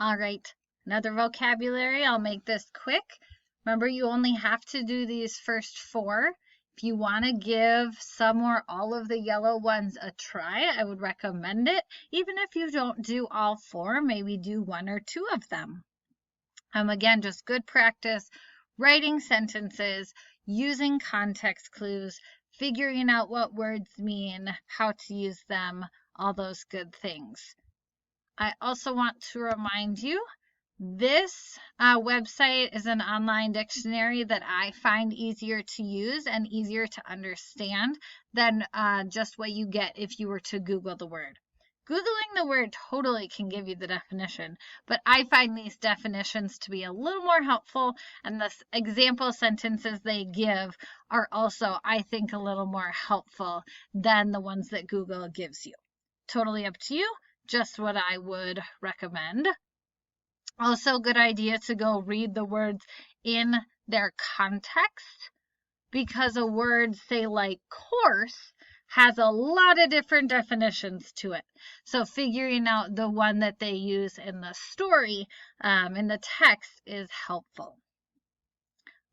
All right, another vocabulary. I'll make this quick. Remember, you only have to do these first four. If you want to give some or all of the yellow ones a try, I would recommend it. Even if you don't do all four, maybe do one or two of them. Again, just good practice, writing sentences, using context clues, figuring out what words mean, how to use them, all those good things. I also want to remind you, this website is an online dictionary that I find easier to use and easier to understand than just what you get if you were to Google the word. Googling the word totally can give you the definition, but I find these definitions to be a little more helpful, and the example sentences they give are also, I think, a little more helpful than the ones that Google gives you. Totally up to you, just what I would recommend. Also, good idea to go read the words in their context, because a word, say like course, has a lot of different definitions to it. So figuring out the one that they use in the story, in the text, is helpful.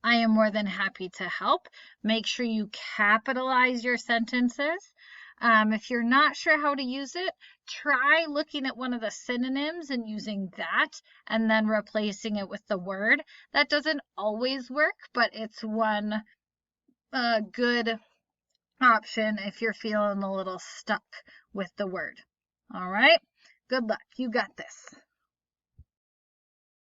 I am more than happy to help. Make sure you capitalize your sentences. If you're not sure how to use it, try looking at one of the synonyms and using that and then replacing it with the word. That doesn't always work, but it's one good option if you're feeling a little stuck with the word. All right, good luck. You got this.